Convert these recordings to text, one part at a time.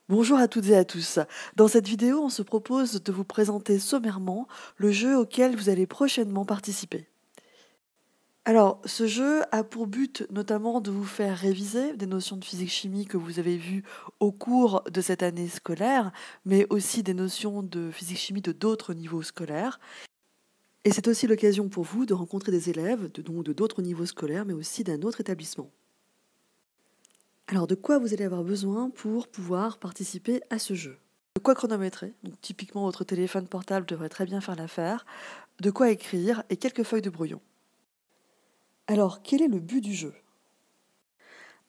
Bonjour à toutes et à tous. Dans cette vidéo, on se propose de vous présenter sommairement le jeu auquel vous allez prochainement participer. Alors, ce jeu a pour but notamment de vous faire réviser des notions de physique-chimie que vous avez vues au cours de cette année scolaire, mais aussi des notions de physique-chimie de d'autres niveaux scolaires. Et c'est aussi l'occasion pour vous de rencontrer des élèves donc de d'autres niveaux scolaires, mais aussi d'un autre établissement. Alors, de quoi vous allez avoir besoin pour pouvoir participer à ce jeu? De quoi chronométrer, donc typiquement votre téléphone portable devrait très bien faire l'affaire, de quoi écrire et quelques feuilles de brouillon. Alors, quel est le but du jeu?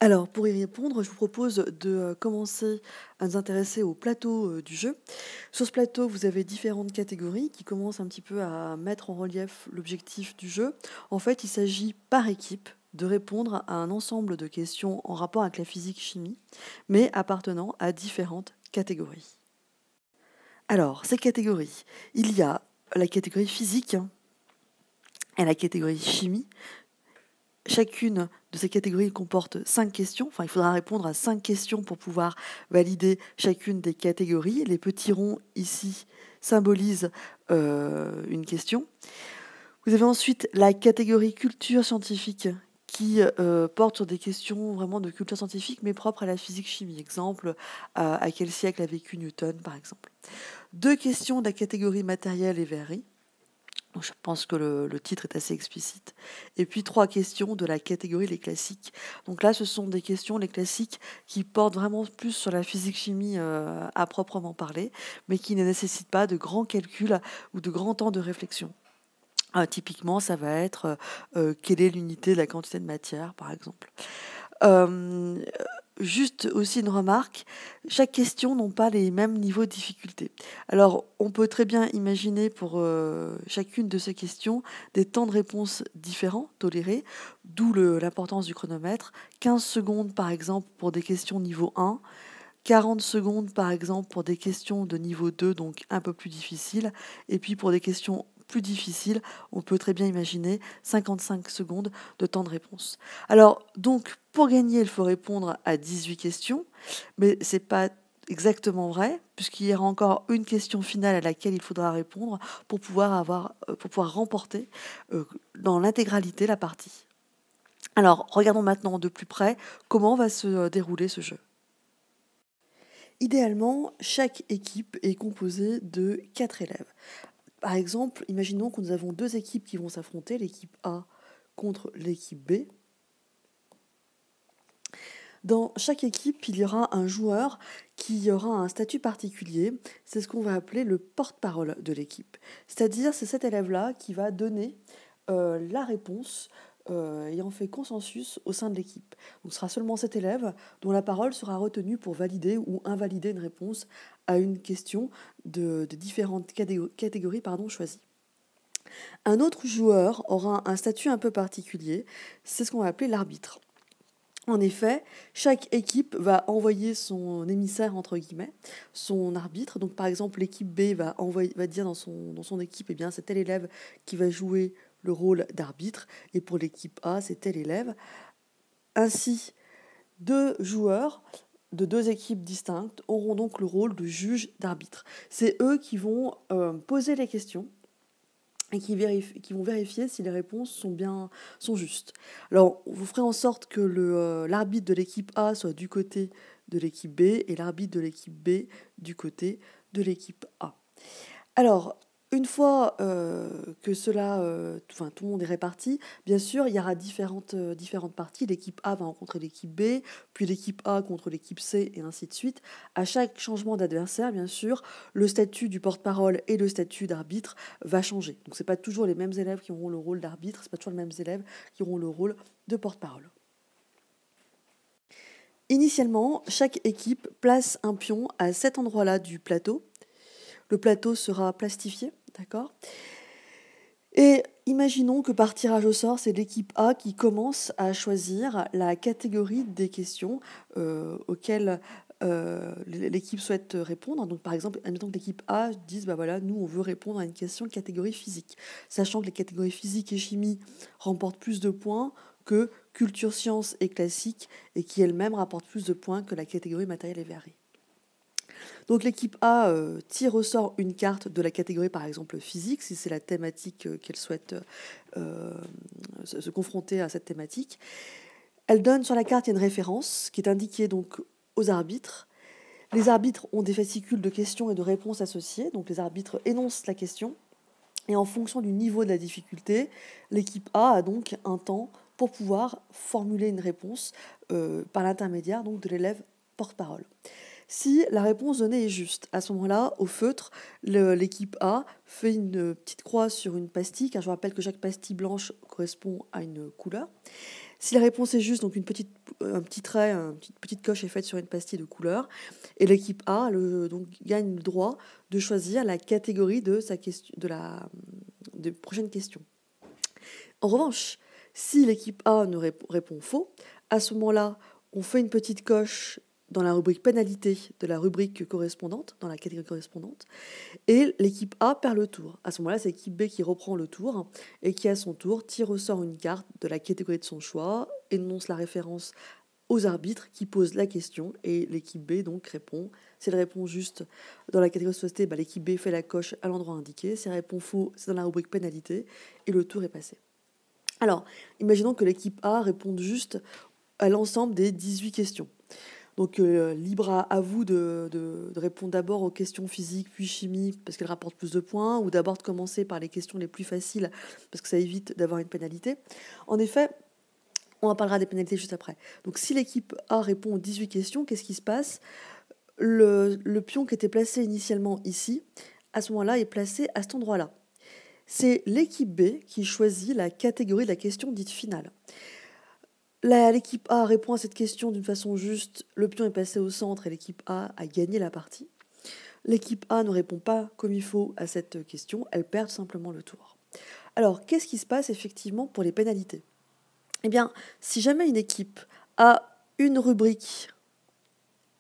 Alors, pour y répondre, je vous propose de commencer à nous intéresser au plateau du jeu. Sur ce plateau, vous avez différentes catégories qui commencent un petit peu à mettre en relief l'objectif du jeu. En fait, il s'agit par équipe de répondre à un ensemble de questions en rapport avec la physique-chimie, mais appartenant à différentes catégories. Alors, ces catégories, il y a la catégorie physique et la catégorie chimie. Chacune de ces catégories comporte 5 questions. Enfin, il faudra répondre à 5 questions pour pouvoir valider chacune des catégories. Les petits ronds ici symbolisent une question. Vous avez ensuite la catégorie culture scientifique qui porte sur des questions vraiment de culture scientifique, mais propres à la physique-chimie. Exemple, à quel siècle a vécu Newton, par exemple. 2 questions de la catégorie matériel et verrerie. Donc, je pense que le titre est assez explicite. Et puis 3 questions de la catégorie les classiques. Donc là, ce sont des questions, les classiques, qui portent vraiment plus sur la physique-chimie à proprement parler, mais qui ne nécessitent pas de grands calculs ou de grands temps de réflexion. Typiquement, ça va être quelle est l'unité de la quantité de matière, par exemple. Euh, Juste aussi une remarque, chaque question n'a pas les mêmes niveaux de difficulté. Alors, on peut très bien imaginer pour chacune de ces questions des temps de réponse différents, tolérés, d'où l'importance du chronomètre. 15 secondes, par exemple, pour des questions niveau 1, 40 secondes, par exemple, pour des questions de niveau 2, donc un peu plus difficiles, et puis pour des questions plus difficiles, on peut très bien imaginer 55 secondes de temps de réponse. Alors, donc, pour gagner, il faut répondre à 18 questions, mais c'est pas exactement vrai, puisqu'il y aura encore une question finale à laquelle il faudra répondre pour pour pouvoir remporter dans l'intégralité la partie. Alors, regardons maintenant de plus près comment va se dérouler ce jeu. Idéalement, chaque équipe est composée de 4 élèves. Par exemple, imaginons que nous avons 2 équipes qui vont s'affronter, l'équipe A contre l'équipe B. Dans chaque équipe, il y aura un joueur qui aura un statut particulier. C'est ce qu'on va appeler le porte-parole de l'équipe. C'est-à-dire, c'est cet élève-là qui va donner la réponse ayant fait consensus au sein de l'équipe. Donc, ce sera seulement cet élève dont la parole sera retenue pour valider ou invalider une réponse à une question de différentes catégories choisies. Un autre joueur aura un statut un peu particulier, c'est ce qu'on va appeler l'arbitre. En effet, chaque équipe va envoyer son émissaire, entre guillemets, son arbitre. Donc, par exemple, l'équipe B va dire dans son équipe, eh bien, c'est tel élève qui va jouer le rôle d'arbitre, et pour l'équipe A, c'est tel élève. Ainsi, 2 joueurs de 2 équipes distinctes auront donc le rôle de juge d'arbitre. C'est eux qui vont poser les questions et qui vont vérifier si les réponses sont justes. Alors, vous ferez en sorte que l'arbitre de l'équipe A soit du côté de l'équipe B et l'arbitre de l'équipe B du côté de l'équipe A. Alors, une fois que tout le monde est réparti, bien sûr, il y aura différentes parties. L'équipe A va rencontrer l'équipe B, puis l'équipe A contre l'équipe C, et ainsi de suite. À chaque changement d'adversaire, bien sûr, le statut du porte-parole et le statut d'arbitre va changer. Donc, ce n'est pas toujours les mêmes élèves qui auront le rôle d'arbitre, ce n'est pas toujours les mêmes élèves qui auront le rôle de porte-parole. Initialement, chaque équipe place un pion à cet endroit-là du plateau. Le plateau sera plastifié, d'accord ? Et imaginons que par tirage au sort, c'est l'équipe A qui commence à choisir la catégorie des questions auxquelles l'équipe souhaite répondre. Donc, par exemple, admettons que l'équipe A dise, bah voilà, nous, on veut répondre à une question de catégorie physique, sachant que les catégories physique et chimie remportent plus de points que culture, sciences et classique, et qui elles-mêmes rapportent plus de points que la catégorie matériel et verrerie. Donc l'équipe A tire au sort une carte de la catégorie par exemple physique, si c'est la thématique qu'elle souhaite se confronter à cette thématique. Elle donne sur la carte, il y a une référence qui est indiquée donc aux arbitres. Les arbitres ont des fascicules de questions et de réponses associées, donc les arbitres énoncent la question. Et en fonction du niveau de la difficulté, l'équipe A a donc un temps pour pouvoir formuler une réponse par l'intermédiaire donc de l'élève porte-parole. Si la réponse donnée est juste, à ce moment-là, au feutre, l'équipe A fait une petite croix sur une pastille, car je vous rappelle que chaque pastille blanche correspond à une couleur. Si la réponse est juste, donc un petit trait, une petite coche est faite sur une pastille de couleur, et l'équipe A donc, gagne le droit de choisir la catégorie de prochaine question. En revanche, si l'équipe A ne répond faux, à ce moment-là, on fait une petite coche dans la rubrique pénalité de la rubrique correspondante, dans la catégorie correspondante, et l'équipe A perd le tour. À ce moment-là, c'est l'équipe B qui reprend le tour et qui, à son tour, tire au sort une carte de la catégorie de son choix, énonce la référence aux arbitres qui posent la question et l'équipe B donc répond. Si elle répond juste dans la catégorie de société, l'équipe B fait la coche à l'endroit indiqué. Si elle répond faux, c'est dans la rubrique pénalité et le tour est passé. Alors, imaginons que l'équipe A réponde juste à l'ensemble des 18 questions. Donc, libre à vous de répondre d'abord aux questions physiques, puis chimie, parce qu'elles rapportent plus de points, ou d'abord de commencer par les questions les plus faciles, parce que ça évite d'avoir une pénalité. En effet, on en parlera des pénalités juste après. Donc, si l'équipe A répond aux 18 questions, qu'est-ce qui se passe ? Le pion qui était placé initialement ici, à ce moment-là, est placé à cet endroit-là. C'est l'équipe B qui choisit la catégorie de la question dite finale. L'équipe A répond à cette question d'une façon juste, le pion est passé au centre et l'équipe A a gagné la partie. L'équipe A ne répond pas comme il faut à cette question, elle perd simplement le tour. Alors, qu'est-ce qui se passe effectivement pour les pénalités ? Eh bien, si jamais une équipe a une rubrique,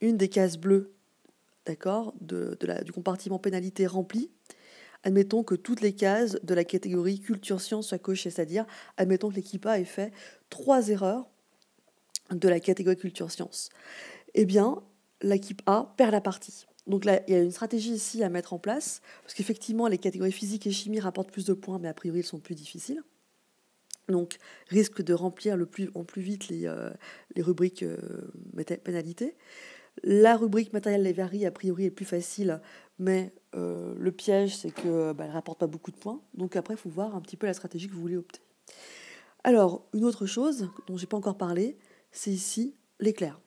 une des cases bleues, d'accord, du compartiment pénalité remplie, admettons que toutes les cases de la catégorie culture-sciences soient cochées, c'est-à-dire, admettons que l'équipe A ait fait 3 erreurs de la catégorie culture-sciences. Eh bien, l'équipe A perd la partie. Donc là, il y a une stratégie ici à mettre en place, parce qu'effectivement, les catégories physique et chimie rapportent plus de points, mais a priori, elles sont plus difficiles. Donc, risque de remplir en plus vite les rubriques pénalités. La rubrique matériel et varie, a priori, est plus facile, mais le piège, c'est qu'elle ne rapporte pas beaucoup de points. Donc après, il faut voir un petit peu la stratégie que vous voulez opter. Alors, une autre chose dont je n'ai pas encore parlé, c'est ici l'éclair.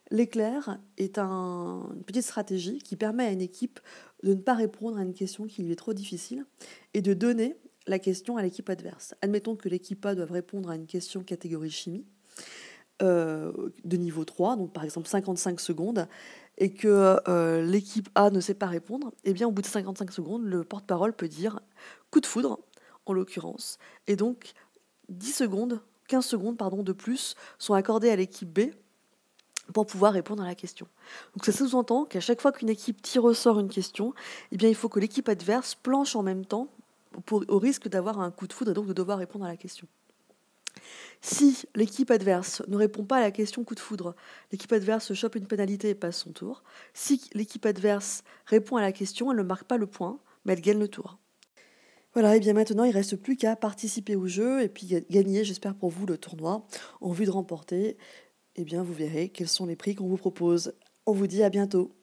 L'éclair est une petite stratégie qui permet à une équipe de ne pas répondre à une question qui lui est trop difficile et de donner la question à l'équipe adverse. Admettons que l'équipe A doive répondre à une question catégorie chimie de niveau 3, donc par exemple 55 secondes, et que l'équipe A ne sait pas répondre, eh bien au bout de 55 secondes, le porte-parole peut dire coup de foudre, en l'occurrence, et donc 15 secondes de plus sont accordées à l'équipe B pour pouvoir répondre à la question. Donc ça sous-entend qu'à chaque fois qu'une équipe tire au sort une question, eh bien il faut que l'équipe adverse planche en même temps au risque d'avoir un coup de foudre et donc de devoir répondre à la question. Si l'équipe adverse ne répond pas à la question coup de foudre, l'équipe adverse chope une pénalité et passe son tour. Si l'équipe adverse répond à la question, elle ne marque pas le point, mais elle gagne le tour. Voilà, et bien maintenant, il ne reste plus qu'à participer au jeu et puis gagner, j'espère pour vous, le tournoi. En vue de remporter, eh bien, vous verrez quels sont les prix qu'on vous propose. On vous dit à bientôt.